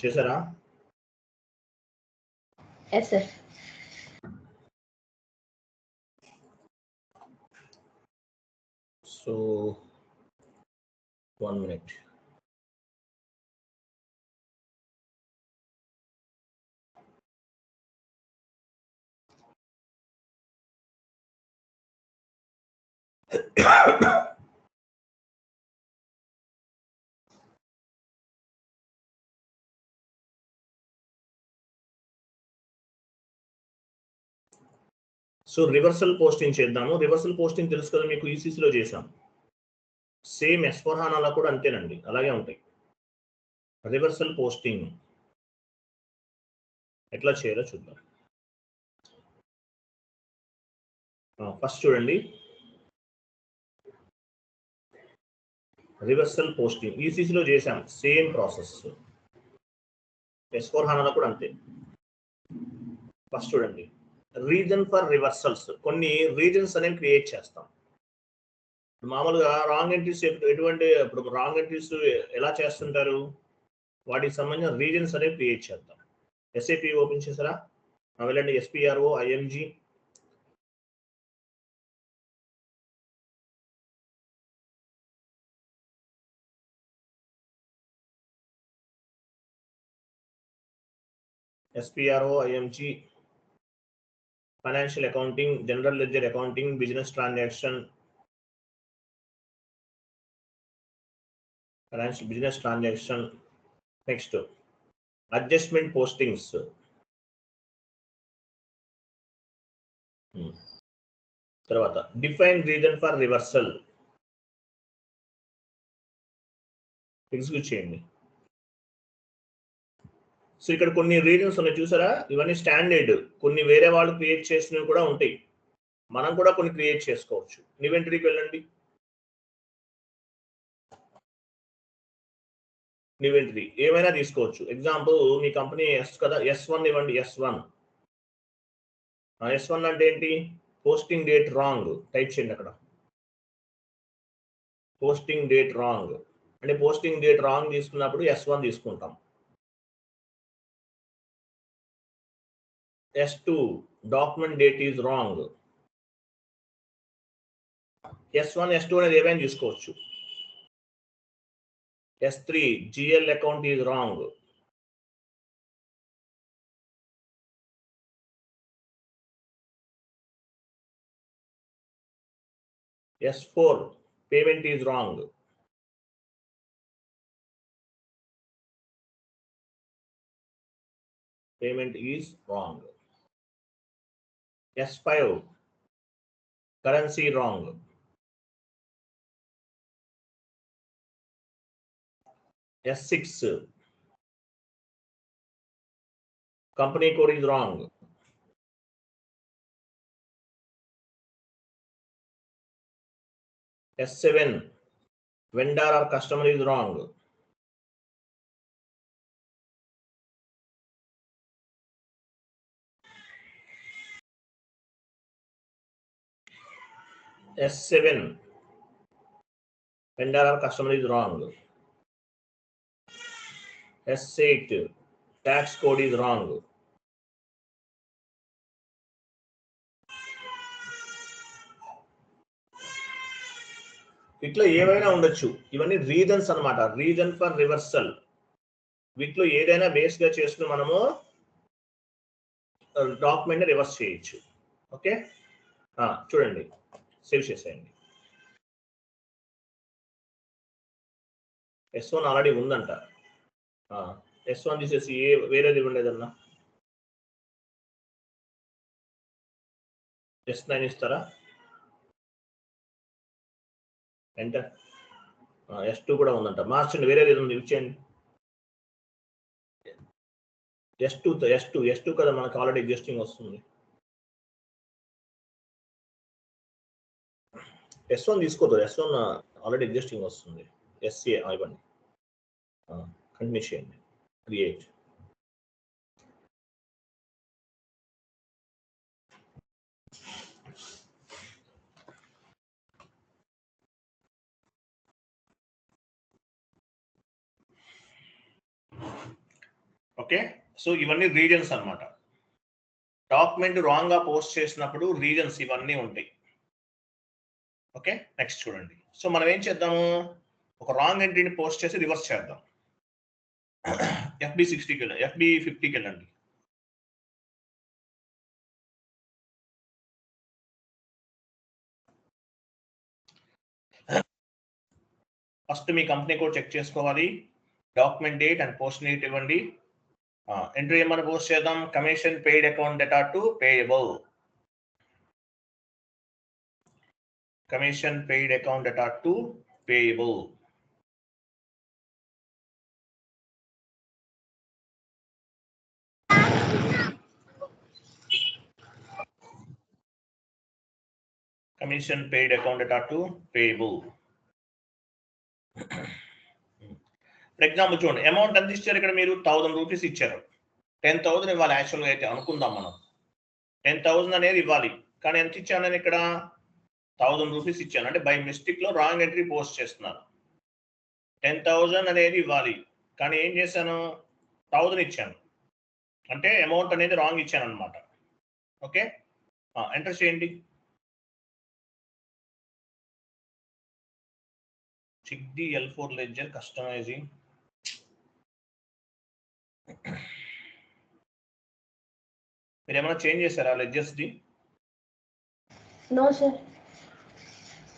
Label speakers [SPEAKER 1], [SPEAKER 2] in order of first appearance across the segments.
[SPEAKER 1] చేశారా?
[SPEAKER 2] Yes, sir.
[SPEAKER 1] So 1 minute. So reversal posting చేద్దాము. Reversal posting తెలుసు కదా మీకు, ఈసీసీలో చేసాం. సేమ్ S/4HANAలో కూడా అంతేనండి, అలాగే ఉంటాయి. రివర్సల్ పోస్టింగ్ ఎట్లా చేయాలో చూద్దాం. ఫస్ట్ చూడండి, రివర్సల్ పోస్టింగ్ ఈసీసీలో చేసాం, సేమ్ ప్రాసెస్. S/4HANAలో కూడా అంతే. ఫస్ట్ చూడండి, రీజన్ ఫర్ రివర్సల్స్, కొన్ని రీజన్స్ అనేవి క్రియేట్ చేస్తాం. మామూలుగా రాంగ్ ఎంట్రీస్ ఎటువంటి, ఇప్పుడు రాంగ్ ఎంట్రీస్ ఎలా చేస్తుంటారు, వాటికి సంబంధించిన రీజన్స్ అనేవి క్రియేట్ చేద్దాం. SAP ఓపెన్ చేసారా? వెళ్ళండి, SPRO IMG. SPRO IMG, financial accounting, general ledger accounting, business transaction, financial business transaction. Next adjustment postings. తర్వాత define reason for reversal, execute చేయండి. సో ఇక్కడ కొన్ని రీజన్స్ ఉన్నాయి చూసారా, ఇవన్నీ స్టాండర్డ్. కొన్ని వేరే వాళ్ళు క్రియేట్ చేసినవి కూడా ఉంటాయి, మనం కూడా కొన్ని క్రియేట్ చేసుకోవచ్చు. ఇన్వెంటరీకి వెళ్ళండి, ఇన్వెంటరీ ఏమైనా తీసుకోవచ్చు. ఎగ్జాంపుల్ మీ కంపెనీ ఎస్ కదా, S1 ఇవ్వండి. S1 అంటే ఏంటి? పోస్టింగ్ డేట్ రాంగ్ టైప్ చేయండి అక్కడ. పోస్టింగ్ డేట్ రాంగ్ అంటే పోస్టింగ్ డేట్ రాంగ్ తీసుకున్నప్పుడు S1 తీసుకుంటాం. S2 document date is wrong. S1 S2 అనేది ఏమైనా తీసుకోవచ్చు. S3 GL account is wrong. S4 payment is wrong. Payment is wrong. S5 currency wrong. S6 company code is wrong. S7 vendor or customer is wrong. S7 vendor or customer is wrong. S8 tax code is wrong. ఇట్లా ఏవైనా ఉండొచ్చు. ఇవన్నీ reasons అన్నమాట, reason for reversal. వీటిలో ఏదైనా base గా చేసుకుని మనము డాక్యుమెంట్ రివర్స్ చేయొచ్చు. ఓకే, చూడండి, సేవ్ చేసేయండి. S1 ఆల్రెడీ ఉందంట. S1 తీసేసి వేరేది ఉండేదన్నా. S9 ఇస్తారా? ఎంటర్. S2 కూడా ఉందంట, మార్చండి, వేరేది ఉంది, ఇచ్చేయండి. S2 కదా మనకు ఆల్రెడీ ఎగ్జిస్టింగ్ వస్తుంది. S1 తీసుకోదు, S1 ఆల్రెడీ ఎగ్జిస్టింగ్ వస్తుంది. SCA ఇవ్వండి, కంటిన్యూ చేయండి, క్రియేట్. ఓకే, సో ఇవన్నీ రీజన్స్ అన్నమాట. డాక్యుమెంట్ రాంగ్ గా పోస్ట్ చేసినప్పుడు రీజన్స్ ఇవన్నీ ఉంటాయి. ఓకే, నెక్స్ట్ చూడండి. సో మనం ఏం చేద్దాము, ఒక రాంగ్ ఎంట్రీని పోస్ట్ చేసి రివర్స్ చేద్దాం. FB60కి వెళ్ళండి, FB50కి వెళ్ళండి. ఫస్ట్ మీ కంపెనీ కోడ్ చెక్ చేసుకోవాలి. Document date and post date ఇవ్వండి. ఎంట్రీ ఏమని పోస్ట్ చేద్దాం, commission paid account data to payable. Commission paid account data to payable. Commission paid account data to payable. For example చూడండి, amount ఎంత ఇచ్చారు ఇక్కడ, మీరు 1000 rupees ఇచ్చారు. 10,000 ఇవ్వాలి యాక్చువల్గా అయితే, అనుకుందాం మనం 10,000 అనేది ఇవ్వాలి. కానీ ఎంత ఇచ్చాను నేను ఇక్కడ, 1000 రూపీస్ ఇచ్చాను. అంటే బై మిస్టేక్ లో రాంగ్ ఎంట్రీ పోస్ట్ చేస్తున్నాను. 10,000 అనేది ఇవ్వాలి, కానీ ఏం చేశాను, 1000 ఇచ్చాను. అంటే అమౌంట్ అనేది రాంగ్ ఇచ్చాను అనమాట. ఓకే, ఎంటర్ చేయండి. Check the L4 ledger customising. మీరు ఏమైనా చేంజ్ చేశారా లెడ్జర్స్ ది?
[SPEAKER 2] No sir.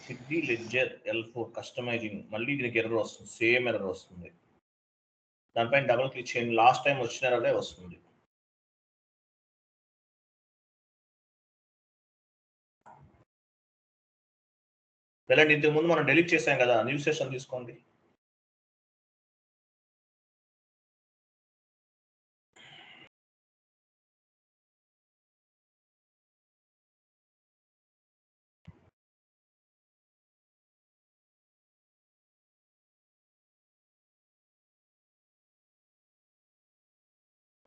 [SPEAKER 1] Check the ledger L4 customising. మళ్ళీ దీనికి ఎర్రర్ వస్తుంది, సేమ్ ఎర్రర్ వస్తుంది. దానిపైన డబుల్ క్లిక్ చేయండి, లాస్ట్ టైం వచ్చిన ఎర్రరే వస్తుంది. వెళ్ళండి, ఇంతకు ముందు మనం డెలీట్ చేసాం కదా, న్యూ సెషన్ తీసుకోండి.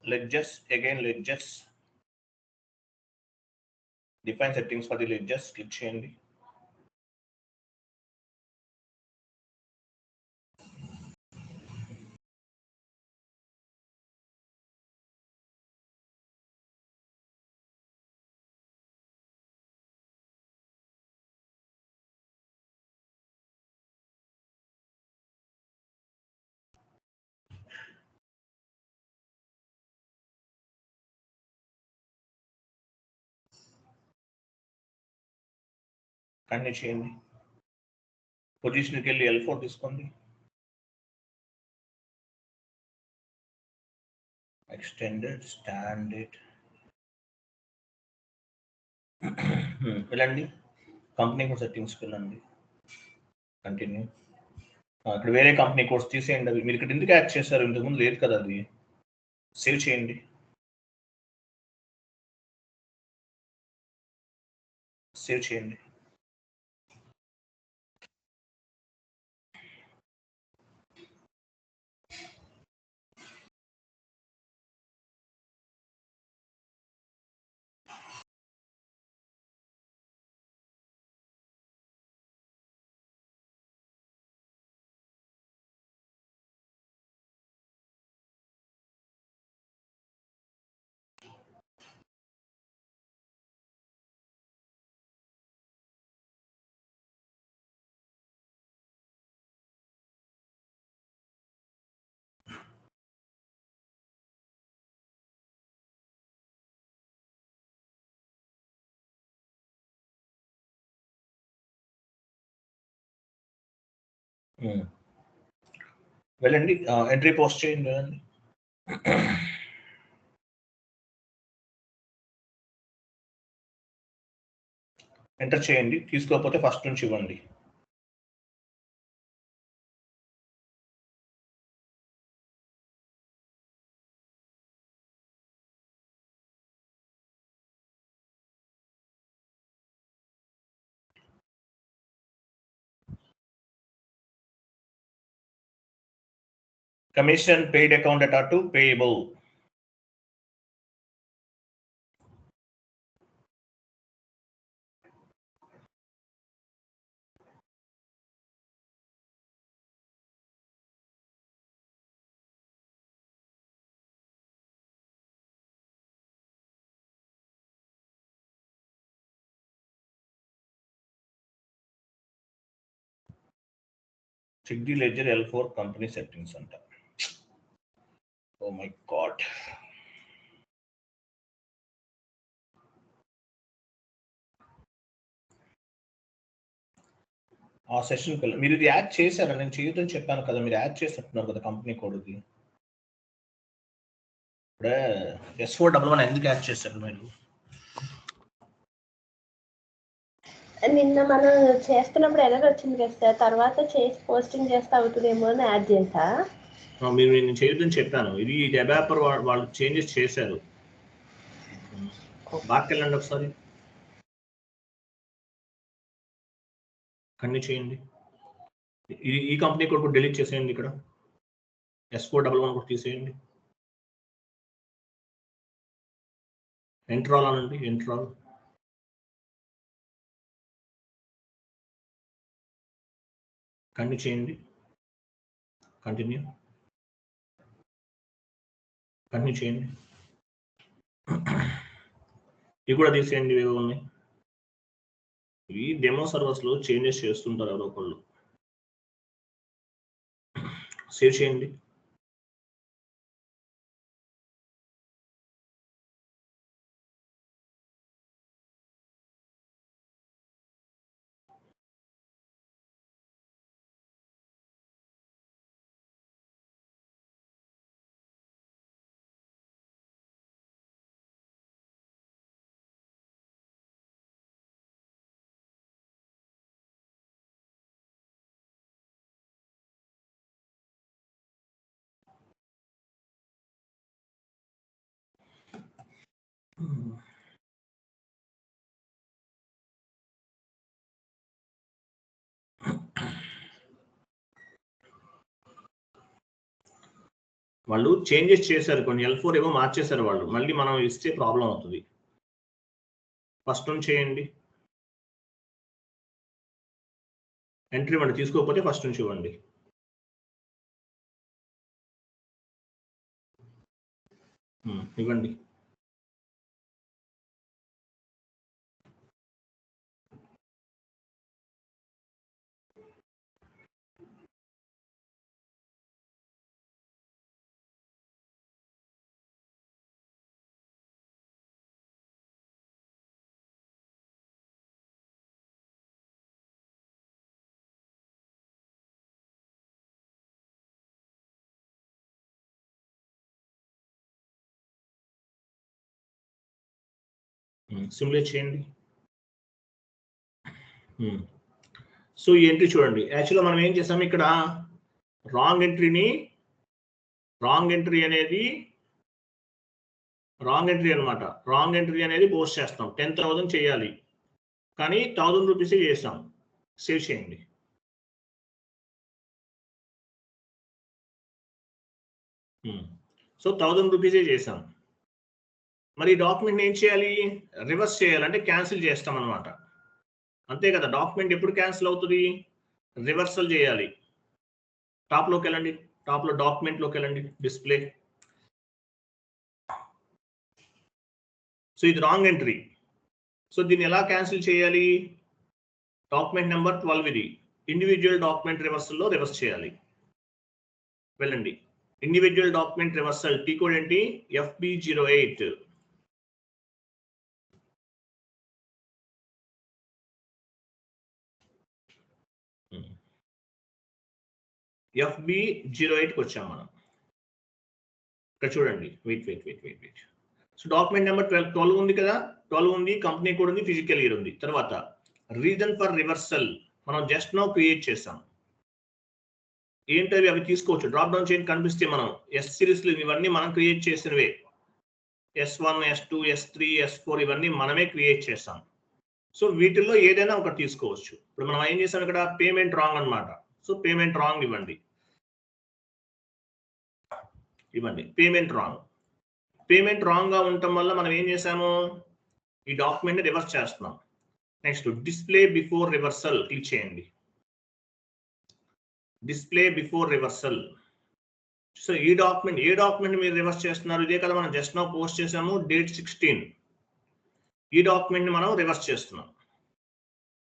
[SPEAKER 1] Ledgers, again ledgers, define settings for the ledgers, click చేయండి. కంటిన్యూ చేయండి. పొజిషన్కి వెళ్ళి L4 తీసుకోండి. ఎక్స్టెండెడ్ స్టాండర్డ్ వెళ్ళండి, కంపెనీ కోడ్ సెట్టింగ్స్కి వెళ్ళండి, కంటిన్యూ. ఇక్కడ వేరే కంపెనీ కోడ్స్ తీసేయండి. అవి మీరు ఇక్కడ ఎందుకు యాడ్ చేశారు, ఇంతకుముందు లేదు కదా, అది సేవ్ చేయండి. సేవ్ చేయండి. వెళ్ళండి, ఎంట్రీ పోస్ట్ చేయండి. వెళ్ళండి, ఎంటర్ చేయండి. తీసుకోకపోతే ఫస్ట్ నుంచి ఇవ్వండి. Commission paid account data to payable. Check the ledger L4 company settings అంట. Oh my god. ఆ సెషన్ మీరు ఇది యాడ్ చేశారా? నేను చేయొద్దని చెప్పాను కదా, మీరు యాడ్ చేస్తున్నారు కదా కంపెనీ కోడ్కి. ఇప్పుడే S411 ఎందుకు యాడ్ చేశారు మీరు?
[SPEAKER 2] నిన్న మనం చేస్తున్నప్పుడు ఎర్రర్ వచ్చింది కదా సార్, తర్వాత చేసి పోస్టింగ్ చేస్తే అవుతుందేమో అని యాడ్ చేసా.
[SPEAKER 1] మీరు నేను చేయొద్దని చెప్పాను. ఇది డెవలపర్ వాళ్ళు చేంజెస్ చేశారు. బాగా వెళ్ళండి ఒకసారి, కన్నీ చేయండి. ఈ కంపెనీ కూడా డిలీట్ చేసేయండి. ఇక్కడ S411 కూడా తీసేయండి. ఎంట్రాల్ అనండి, ఎంట్రాల్. కంటిన్యూ చేయండి, కంటిన్యూ చేయండి. ఇవి కూడా తీసేయండి, ఏవో ఉన్నాయి. ఇవి డెమో సర్వర్స్లో చేంజెస్ చేస్తుంటారు ఎవరో ఒకళ్ళు. సేవ్ చేయండి. వాళ్ళు చేంజెస్ చేశారు, కొన్ని L4 ఏమో మార్చేశారు వాళ్ళు. మళ్ళీ మనం ఇస్తే ప్రాబ్లం అవుతుంది. ఫస్ట్ నుంచి చేయండి. ఎంట్రీ ఇవ్వండి, తీసుకోకపోతే ఫస్ట్ నుంచి ఇవ్వండి. ఇవ్వండి. సిమ్యులేట్ చేయండి. సో ఈ ఎంట్రీ చూడండి. యాక్చువల్గా మనం ఏం చేసాము ఇక్కడ, రాంగ్ ఎంట్రీ అనమాట. రాంగ్ ఎంట్రీ అనేది పోస్ట్ చేస్తాం. 10,000 చేయాలి, కానీ 1000 రూపీసే చేసాం. సేవ్ చేయండి. సో 1000 రూపీసే చేసాం. మరి డాక్యుమెంట్ ఏం చేయాలి? రివర్స్ చేయాలంటే క్యాన్సిల్ చేస్తాం అనమాట. అంతే కదా, డాక్యుమెంట్ ఎప్పుడు క్యాన్సిల్ అవుతుంది? రివర్సల్ చేయాలి. టాప్లోకి వెళ్ళండి, టాప్లో డాక్యుమెంట్లోకి వెళ్ళండి, డిస్ప్లే. సో ఇది రాంగ్ ఎంట్రీ. సో దీన్ని ఎలా క్యాన్సిల్ చేయాలి? డాక్యుమెంట్ నెంబర్ 12 ఇది. ఇండివిజువల్ డాక్యుమెంట్ రివర్సల్లో రివర్స్ చేయాలి. వెళ్ళండి, individual document reversal. T code ఏంటి? FB08. FB08కి వచ్చాం మనం. ఇక్కడ చూడండి, వెయిట్. సో డాక్యుమెంట్ నెంబర్ 12 ఉంది కదా, 12 ఉంది, కంపెనీ కోడ్ ఉంది, ఫిజికల్ ఇయర్ ఉంది. తర్వాత రీజన్ ఫర్ రివర్సల్ మనం జస్ట్ నౌ క్రియేట్ చేసాం. ఏంటవి? అవి తీసుకోవచ్చు. డ్రాప్ డౌన్ చేయండి, కనిపిస్తే మనం S సిరీస్లు ఇవన్నీ మనం క్రియేట్ చేసినవే. S1, S2, S3, S4 ఇవన్నీ మనమే క్రియేట్ చేసాం. సో వీటిల్లో ఏదైనా ఒకటి తీసుకోవచ్చు. ఇప్పుడు మనం ఏం చేసాం ఇక్కడ, పేమెంట్ రాంగ్ అనమాట. సో పేమెంట్ రాంగ్ ఇవ్వండి. పేమెంట్ రాంగ్ గా ఉండటం వల్ల మనం ఏం చేసాము, ఈ డాక్యుమెంట్ రివర్స్ చేస్తున్నాం. Next display before reversal click చేయండి. Display before reversal. సో ఏ డాక్యుమెంట్ మీరు రివర్స్ చేస్తున్నారు? ఇదే కదా మనం జస్ట్ నౌ పోస్ట్ చేసాము, డేట్ 16. ఈ డాక్యుమెంట్ మనం రివర్స్ చేస్తున్నాం.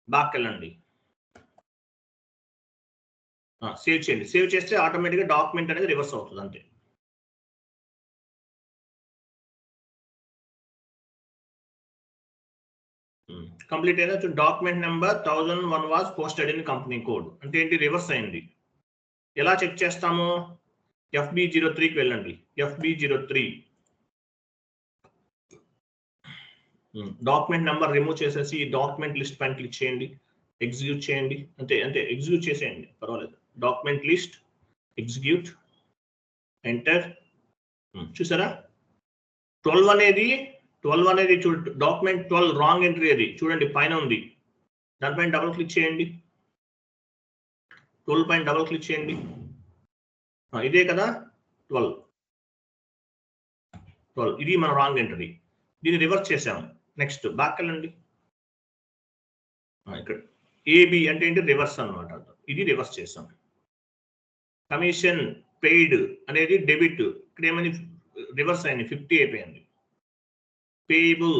[SPEAKER 1] బ్యాక్ వెళ్ళండి. సేవ్ చేయండి. సేవ్ చేస్తే ఆటోమేటిక్గా డాక్యుమెంట్ అనేది రివర్స్ అవుతుంది అంతే. కంప్లీట్ అయినా document number 1001 was posted in company code అంటే ఏంటి, రివర్స్ అయింది. ఎలా చెక్ చేస్తాము, FB03కి వెళ్ళండి. FB03 డాక్యుమెంట్ నెంబర్ రిమూవ్ చేసేసి డాక్యుమెంట్ లిస్ట్ పైన క్లిక్ చేయండి, ఎగ్జిక్యూట్ చేయండి. అంతే ఎగ్జిక్యూట్ చేసేయండి, పర్వాలేదు. Document list execute, enter. చూసారా 12 అనేది డాక్యుమెంట్ 12 రాంగ్ ఎంట్రీ అది చూడండి, పైన ఉంది. దానిపైన డబుల్ క్లిక్ చేయండి, 12 పైన డబుల్ క్లిక్ చేయండి. ఇదే కదా 12 ఇది మన రాంగ్ ఎంట్రీ. దీన్ని రివర్స్ చేసాము. నెక్స్ట్ బ్యాక్ వెళ్ళండి. ఇక్కడ AB అంటే ఏంటి, రివర్స్ అనమాట. ఇది రివర్స్ చేసాం. కమిషన్ పెయిడ్ అనేది డెబిట్, ఇక్కడ ఏమైంది, రివర్స్ అయింది, 50 అయిపోయింది. పేయబుల్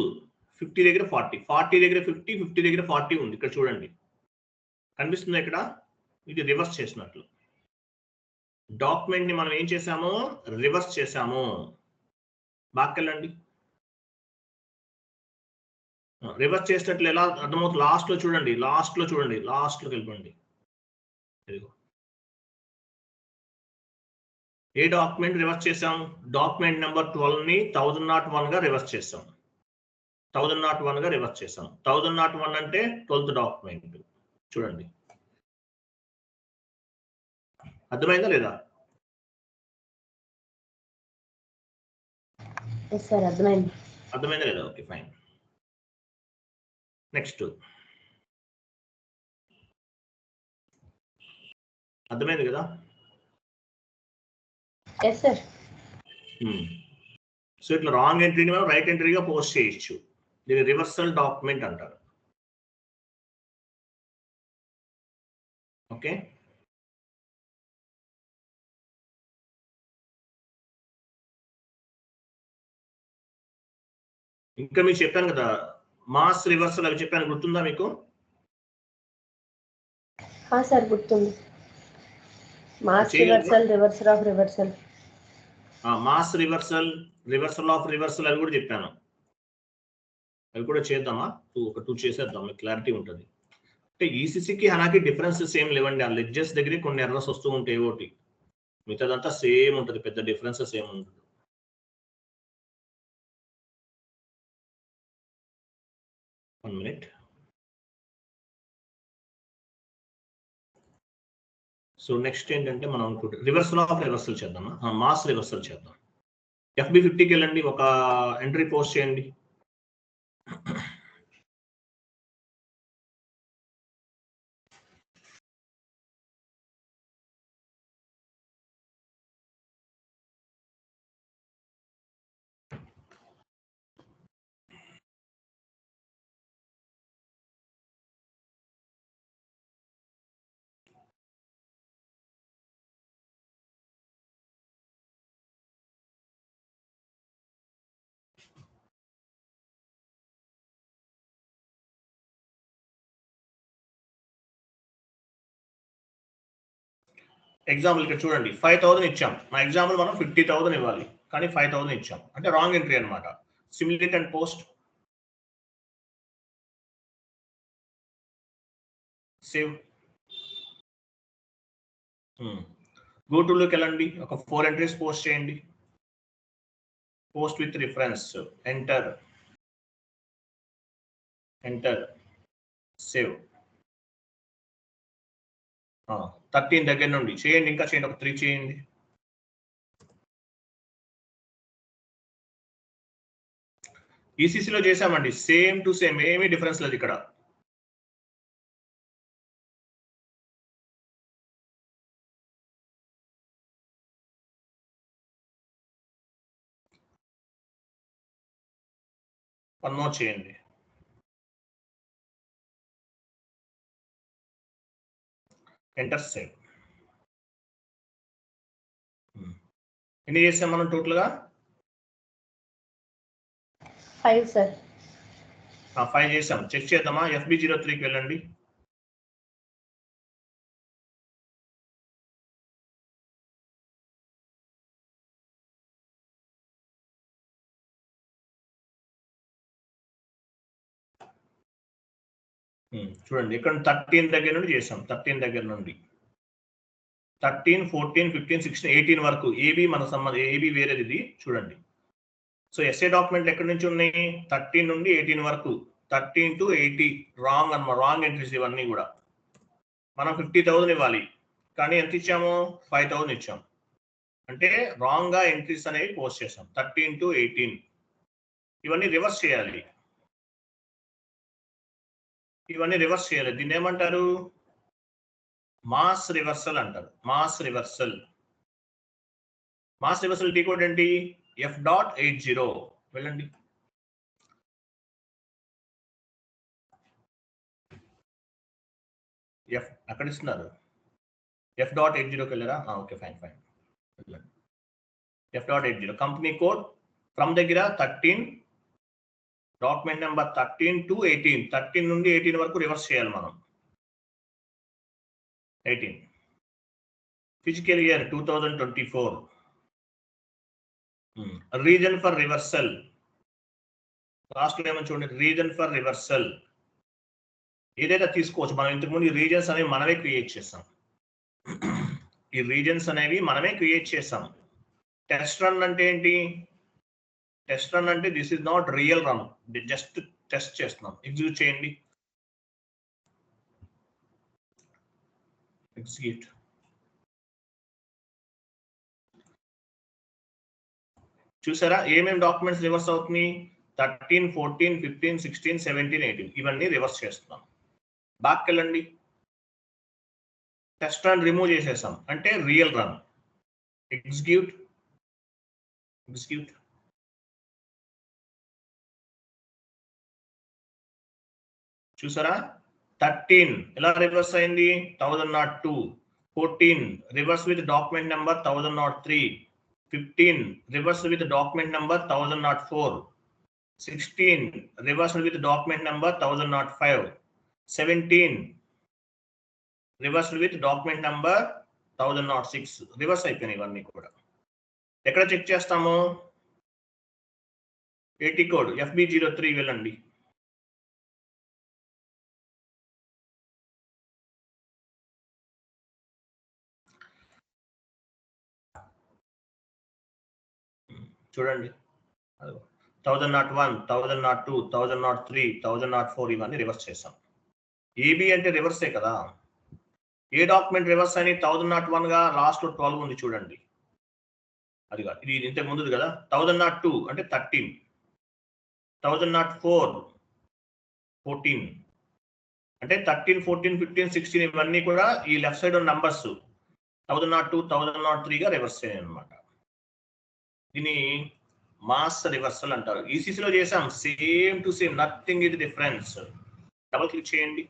[SPEAKER 1] 50 దగ్గర 40, 40 దగ్గర 50, 50 దగ్గర 40 ఉంది. ఇక్కడ చూడండి, కనిపిస్తుంది ఇక్కడ. ఇది రివర్స్ చేసినట్లు. డాక్యుమెంట్ ని మనం ఏం చేసాము, రివర్స్ చేసాము. బ్యాక్ వెళ్ళండి. రివర్స్ చేసినట్లు ఎలా అర్థమవుతుంది, లాస్ట్ లో చూడండి, లాస్ట్లోకి వెళ్ళిపోండి. ఏ డాక్యుమెంట్ రివర్స్ చేసాం, డాక్యుమెంట్ నెంబర్ 12 ని 1001 గా రివర్స్ చేసాం. 1001 గా రివర్స్ చేసాం. 1001 అంటే 12th డాక్యుమెంట్. చూడండి, అర్థమైందా లేదా? అర్థమైందా లేదా? Okay, fine. నెక్స్ట్ అర్థమైంది కదా? సో ఇట్లా రాంగ్ ఎంట్రీని మనం రైట్ ఎంట్రీగా పోస్ట్ చేయొచ్చు. దీన్ని రివర్సల్ డాక్యుమెంట్ అంటారు. ఓకే, ఇంకా మీకు చెప్పాను కదా మాస్ రివర్సల్, అవి చెప్పాను, గుర్తుందా మీకు?
[SPEAKER 2] సార్ గుర్తుంది. Mass reversal, reversal of reversal,
[SPEAKER 1] mass reversal, reversal of reversal అని కూడా చెప్పాను. అవి కూడా చేద్దామా? ఒక 2 చేసేద్దాం, మీకు క్లారిటీ ఉంటుంది. అంటే ఈసీసీకి హనాకి డిఫరెన్సెస్ ఏం లేవండి. ఆ లెడ్జెస్ దగ్గర కొన్ని ఎర్రర్స్ వస్తూ ఉంటాయి, ఒకటి. మిగతాదంతా సేమ్ ఉంటుంది, పెద్ద డిఫరెన్సెస్ ఏమి ఉంటుంది. One minute. సో నెక్స్ట్ ఏంటంటే మనం రివర్సల్ ఆఫ్ రివర్సల్ చేద్దామా? మాస్ రివర్సల్ చేద్దాం. FB50కి వెళ్ళండి, ఒక ఎంట్రీ పోస్ట్ చేయండి. ఎగ్జాంపుల్ ఇక్కడ చూడండి, 5000 ఇచ్చాం. మా ఎగ్జాంపుల్ మనం 50,000 ఇవ్వాలి, కానీ 5000 ఇచ్చాం అంటే రాంగ్ ఎంట్రీ అనమాట. Simulate and post, save. Go to లోకి వెళ్ళండి, ఒక 4 ఎంట్రీస్ పోస్ట్ చేయండి. Post with reference, enter, save. 13 దగ్గర నుండి చేయండి, ఇంకా చేయండి, ఒక 3 చేయండి. ఈసీసీలో చేసామండి, సేమ్ టు సేమ్, ఏమీ డిఫరెన్స్ లేదు ఇక్కడ. వన్ మోర్ చేయండి. Enter, save. ఎన్ని చేసాం మనం టోటల్గా?
[SPEAKER 2] 5 సార్.
[SPEAKER 1] 5 చేసాం. చెక్ చేద్దామా? FB03కి వెళ్ళండి. చూడండి ఇక్కడ 13 దగ్గర నుండి చేసాం. 13 దగ్గర నుండి 13, 14, 15, 16, 18 వరకు ఏబి మన సంబంధం. ఏబి వేరేది ఇది చూడండి. సో ఎస్ఏ డాక్యుమెంట్లు ఎక్కడి నుంచి ఉన్నాయి? 13 నుండి 18 వరకు. 13 to 80 రాంగ్ అన్నమాట. రాంగ్ ఎంట్రీస్ ఇవన్నీ కూడా. మనం 50,000 ఇవ్వాలి, కానీ ఎంత ఇచ్చాము? 5,000 ఇచ్చాం. అంటే రాంగ్ గా ఎంట్రీస్ అనేవి పోస్ట్ చేసాం. 13 to 18 ఇవన్నీ రివర్స్ చేయాలి. దీన్ని ఏమంటారు? మాస్ రివర్సల్ అంటారు. మాస్ రివర్సల్ టీ కోడ్ ఏంటి? F.80. వెళ్ళండి. ఎఫ్ అక్కడ ఇస్తున్నారు. F.80కి వెళ్ళారా? Okay, fine. F.80 company code from దగ్గర 13, డాక్యుమెంట్ నెంబర్ 13 to 18. 13 నుండి 18 వరకు రివర్స్ చేయాలి మనం. 18 physical year 2024. Reason for reversal last లో ఏమని చూడండి. రీజన్ ఫర్ రివర్సల్ ఏదైతే తీసుకోవచ్చు. మనం ఇంతకుముందు ఈ రీజన్స్ అనేవి మనమే క్రియేట్ చేసాం. టెస్ట్ రన్ అంటే ఏంటి? టెస్ట్ రన్ అంటే this is not real run, just test చేస్తున్నాం. ఎగ్జిక్యూట్ చేయండి. చూసారా ఏమేమి డాక్యుమెంట్స్ రివర్స్ అవుతున్నాయి? 13, 14, 15, 16, 17, 18 ఇవన్నీ రివర్స్ చేస్తున్నాం. బ్యాక్ వెళ్ళండి. టెస్ట్ రన్ రిమూవ్ చేసేసాం అంటే రియల్ రన్. ఎగ్జిక్యూట్. చూసారా 13 ఎలా రివర్స్ అయింది? 1002. 14 reverse with document number 1003. 15 reverse with document number 1004. 16 reverse with document number 1005. 17 reverse with document number 1006. Reverse అయిపోయినాయి ఇవన్నీ కూడా. ఎక్కడ చెక్ చేస్తాము? ఏటీ కోడ్ FB03 వెళ్ళండి. చూడండి 1001, 1002, 1003, 1004 ఇవన్నీ రివర్స్ చేసాం. ఏబి అంటే రివర్సే కదా. ఏ డాక్యుమెంట్ రివర్స్ అని 1001 గా లాస్ట్ లో 12 ఉంది చూడండి. అది కాదు, ఇది ఇంతకు ముందు కదా. 1002 అంటే 13. 1004 14 అంటే 13, 14, 15, 16 ఇవన్నీ కూడా ఈ లెఫ్ట్ సైడ్ ఉన్న నంబర్స్ 1002, 1003 గా రివర్స్ అయ్యాయి అనమాట. దీన్ని మాస్ రివర్సల్ అంటారు. ఈసీసీలో చేసాం. Same to same, nothing is difference. Double click చేయండి.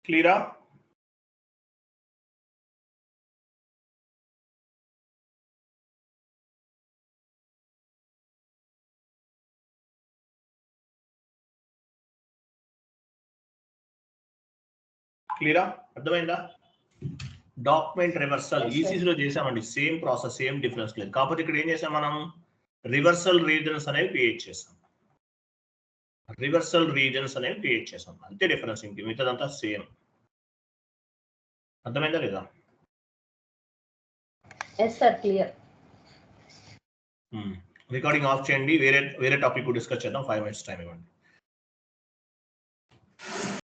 [SPEAKER 1] క్లియరా? అర్థమైందా? డాక్యుమెంట్ రివర్సల్ ఈసీసీలో చేసామండి. సేమ్ ప్రాసెస్, సేమ్ డిఫరెన్స్ లేదు. కాకపోతే ఇక్కడ ఏం చేసాం మనం? రివర్సల్ రీజన్స్ అనేవి క్రియేట్ చేసాం. అంతే డిఫరెన్స్. ఇంక మిగతాదంతా సేమ్. అర్థమైందా లేదా? రికార్డింగ్ ఆఫ్ చేయండి. వేరే టాపిక్ డిస్కస్ చేద్దాం. 5 minutes టైం ఇవ్వండి.